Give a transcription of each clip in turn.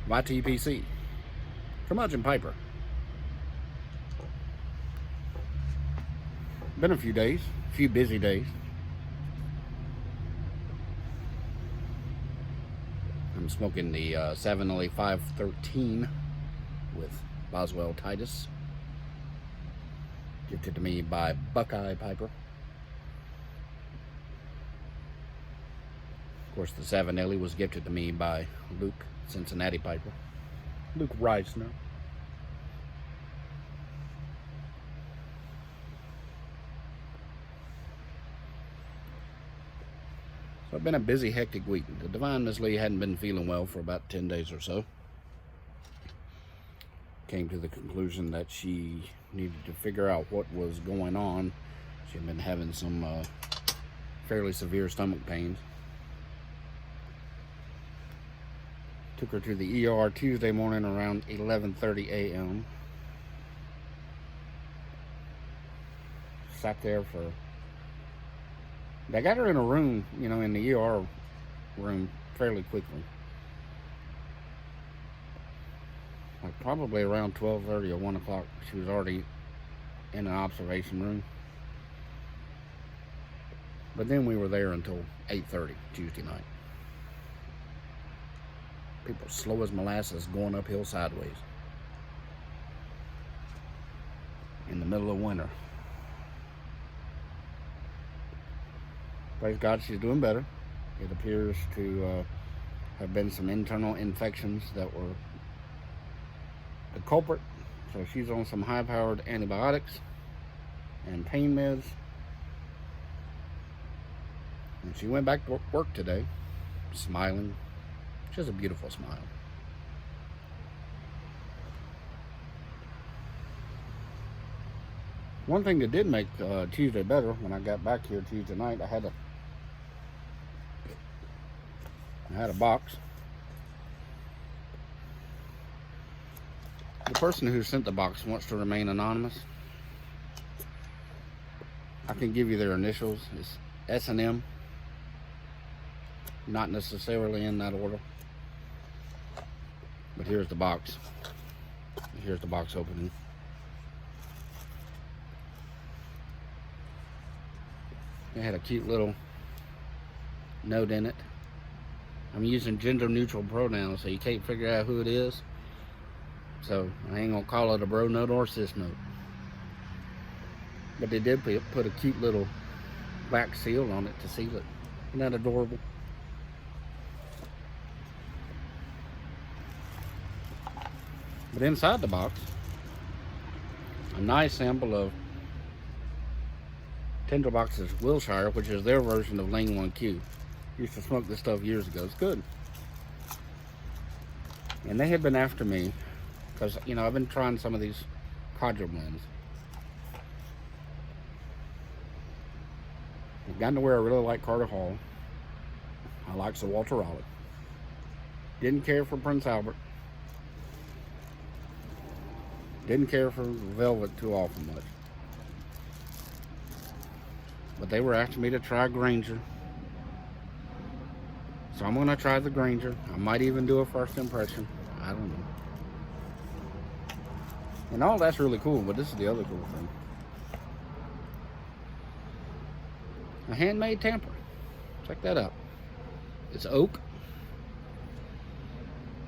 YTPC, Curmudgeon Piper. Been a few days, a few busy days. I'm smoking the Savinelli 513 with Boswell Titus, gifted to me by Buckeye Piper. Of course, the Savinelli was gifted to me by Luke Cincinnati Piper. Luke Reisner. So it's been a busy, hectic week. The Divine Miss Lee hadn't been feeling well for about 10 days or so. Came to the conclusion that she needed to figure out what was going on. She had been having some fairly severe stomach pains. Took her to the ER Tuesday morning around 11:30 a.m. Sat there for... They got her in a room, in the ER room fairly quickly. Like probably around 12:30 or 1 o'clock, she was already in an observation room. But then we were there until 8:30 Tuesday night. People slow as molasses going uphill sideways in the middle of winter. Praise God, she's doing better. It appears to have been some internal infections that were the culprit. So she's on some high-powered antibiotics and pain meds. And she went back to work today, smiling. She has a beautiful smile. One thing that did make Tuesday better, when I got back here Tuesday night, I had a box. The person who sent the box wants to remain anonymous. I can give you their initials. It's S&M. Not necessarily in that order. But here's the box. Here's the box opening. It had a cute little note in it. I'm using gender neutral pronouns, so you can't figure out who it is. So I ain't gonna call it a bro note or sis note. But they did put a cute little black seal on it to seal it. Isn't that adorable? But inside the box, a nice sample of Tinderbox's Wilshire, which is their version of Lane 1Q. Used to smoke this stuff years ago. It's good. And they had been after me because, I've been trying some of these Codger blends. I've gotten to where I really like Carter Hall. I like Sir Walter Raleigh. Didn't care for Prince Albert. Didn't care for Velvet too often much. But they were asking me to try Granger. So I'm going to try the Granger. I might even do a first impression. I don't know. And all that's really cool, but this is the other cool thing. A handmade tamper. Check that out. It's oak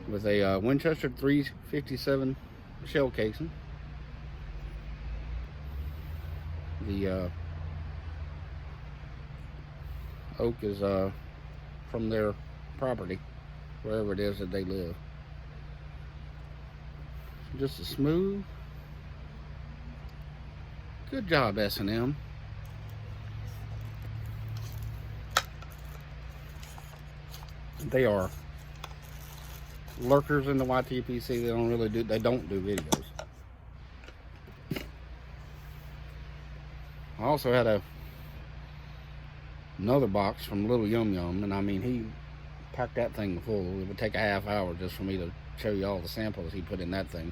with a Winchester 357 shell casing. The oak is from their property, wherever it is that they live. Just a smooth. Good job, S&M. They are lurkers in the YTPC. They don't do videos. I also had another box from Little Yum Yum, and I mean, he packed that thing full. It would take a half hour just for me to show you all the samples he put in that thing.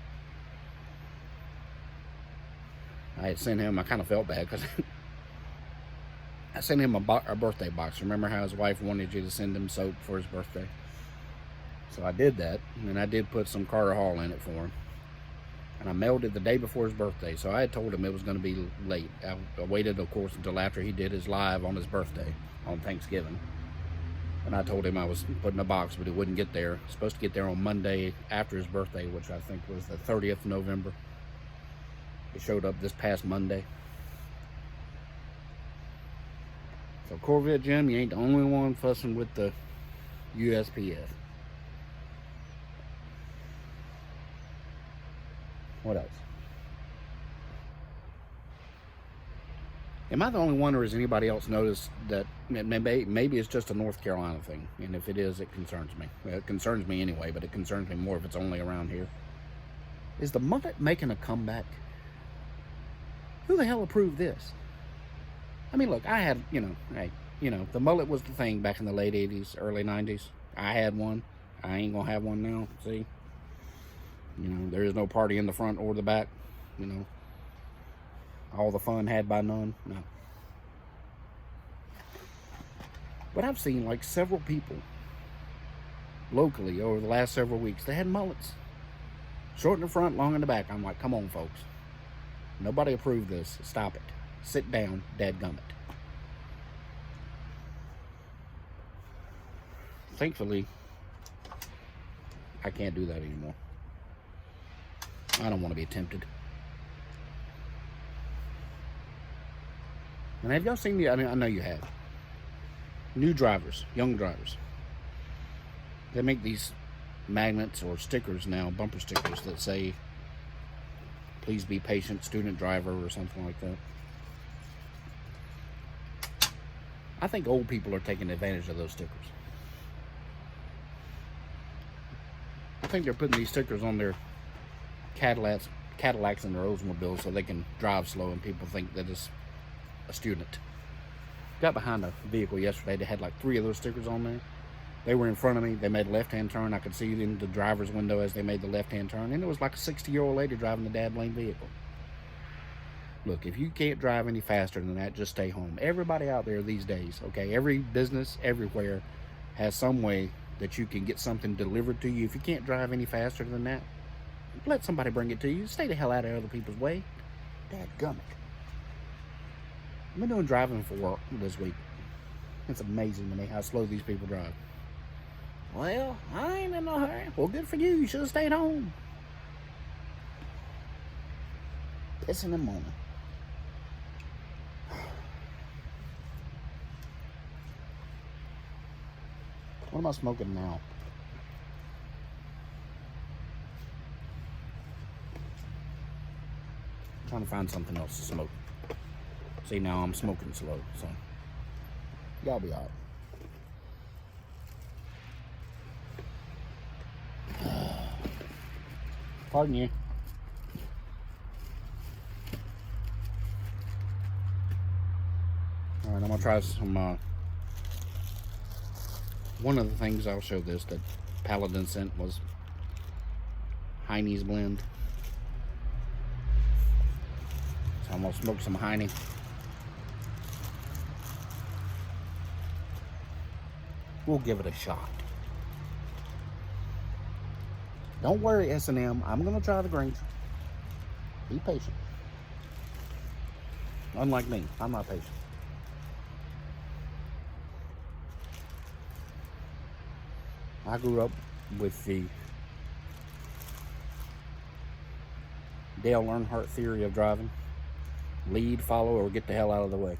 I had sent him, I kind of felt bad because I sent him a birthday box. Remember how his wife wanted you to send him soap for his birthday? So I did that, and I did put some Carter Hall in it for him. And I mailed it the day before his birthday, so I had told him it was going to be late. I waited, of course, until after he did his live on his birthday, on Thanksgiving. And I told him I was putting a box, but it wouldn't get there. It's supposed to get there on Monday after his birthday, which I think was the 30th of November. It showed up this past Monday. So Corvette Jim, you ain't the only one fussing with the USPS. What else? Am I the only one, or has anybody else noticed that maybe it's just a North Carolina thing? And if it is, it concerns me. Well, it concerns me anyway, but it concerns me more if it's only around here. Is the mullet making a comeback? Who the hell approved this? I mean, look, I had, the mullet was the thing back in the late 80s, early 90s. I had one. I ain't gonna have one now, see? There is no party in the front or the back, all the fun had by none, no. But I've seen like several people locally over the last several weeks, they had mullets. Short in the front, long in the back. I'm like, come on, folks. Nobody approved this. Stop it. Sit down, dadgummit. Thankfully, I can't do that anymore. I don't want to be tempted. And have y'all seen I know you have. New drivers, young drivers. They make these magnets or stickers now, bumper stickers that say, please be patient, student driver, or something like that. I think old people are taking advantage of those stickers. I think they're putting these stickers on their Cadillacs and their Oldsmobiles so they can drive slow and people think that it's a student. Got behind a vehicle yesterday that had like 3 of those stickers on there. They were in front of me. They made a left-hand turn. I could see in the driver's window as they made the left-hand turn. And it was like a 60-year-old lady driving the dad lane vehicle. Look, if you can't drive any faster than that, just stay home. Everybody out there these days, okay, every business everywhere has some way that you can get something delivered to you. If you can't drive any faster than that, let somebody bring it to you. Stay the hell out of other people's way. Dadgummit. I've been doing driving for work this week. It's amazing to me how slow these people drive. Well, I ain't in no hurry. Well, good for you. You should have stayed home. Pissing and moaning. What am I smoking now? I'm trying to find something else to smoke. See, now I'm smoking slow, so y'all be all right. Pardon you. All right, I'm gonna try some. One of the things I'll show this that Paladin sent was Heine's blend. So I'm gonna smoke some Heine. We'll give it a shot. Don't worry, S&M. I'm gonna try the Granger. Be patient. Unlike me, I'm not patient. I grew up with the Dale Earnhardt theory of driving. Lead, follow, or get the hell out of the way.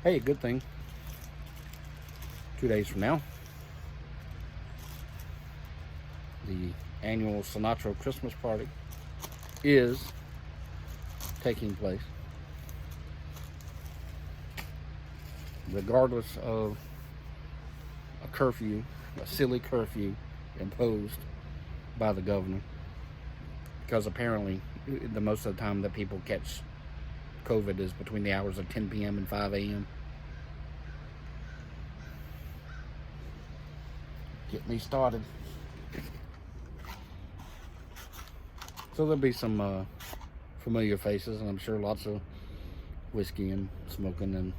Hey, good thing. 2 days from now, the annual Sinatra Christmas party is taking place. Regardless of a curfew, a silly curfew imposed by the governor, because apparently the most of the time that people catch COVID is between the hours of 10 p.m. and 5 a.m. Get me started. So there'll be some familiar faces, and I'm sure lots of whiskey and smoking and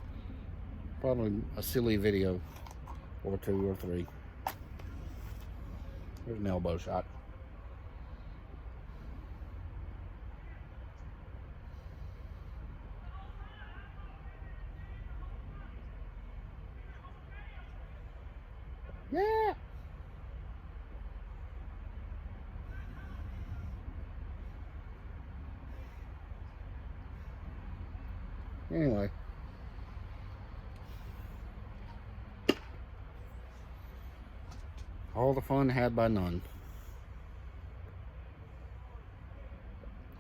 Probably a silly video or 2 or 3. There's an elbow shot. Yeah. Anyway. All the fun had by none.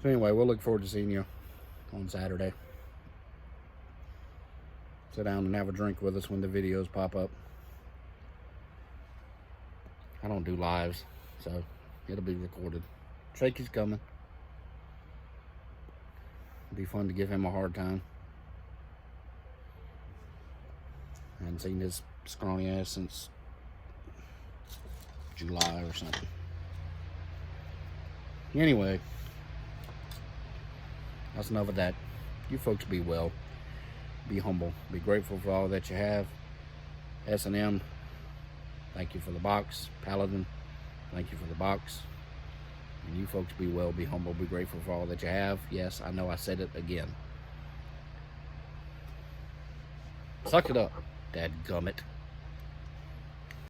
So anyway, we'll look forward to seeing you on Saturday. Sit down and have a drink with us when the videos pop up. I don't do lives, so it'll be recorded. Shaky's coming. It'll be fun to give him a hard time. I haven't seen his scrawny ass since July or something. Anyway, that's enough of that. You folks be well. Be humble. Be grateful for all that you have. S&M, thank you for the box. Paladin, thank you for the box. And you folks be well, be humble, be grateful for all that you have. Yes, I know I said it again. Suck it up, dadgummit.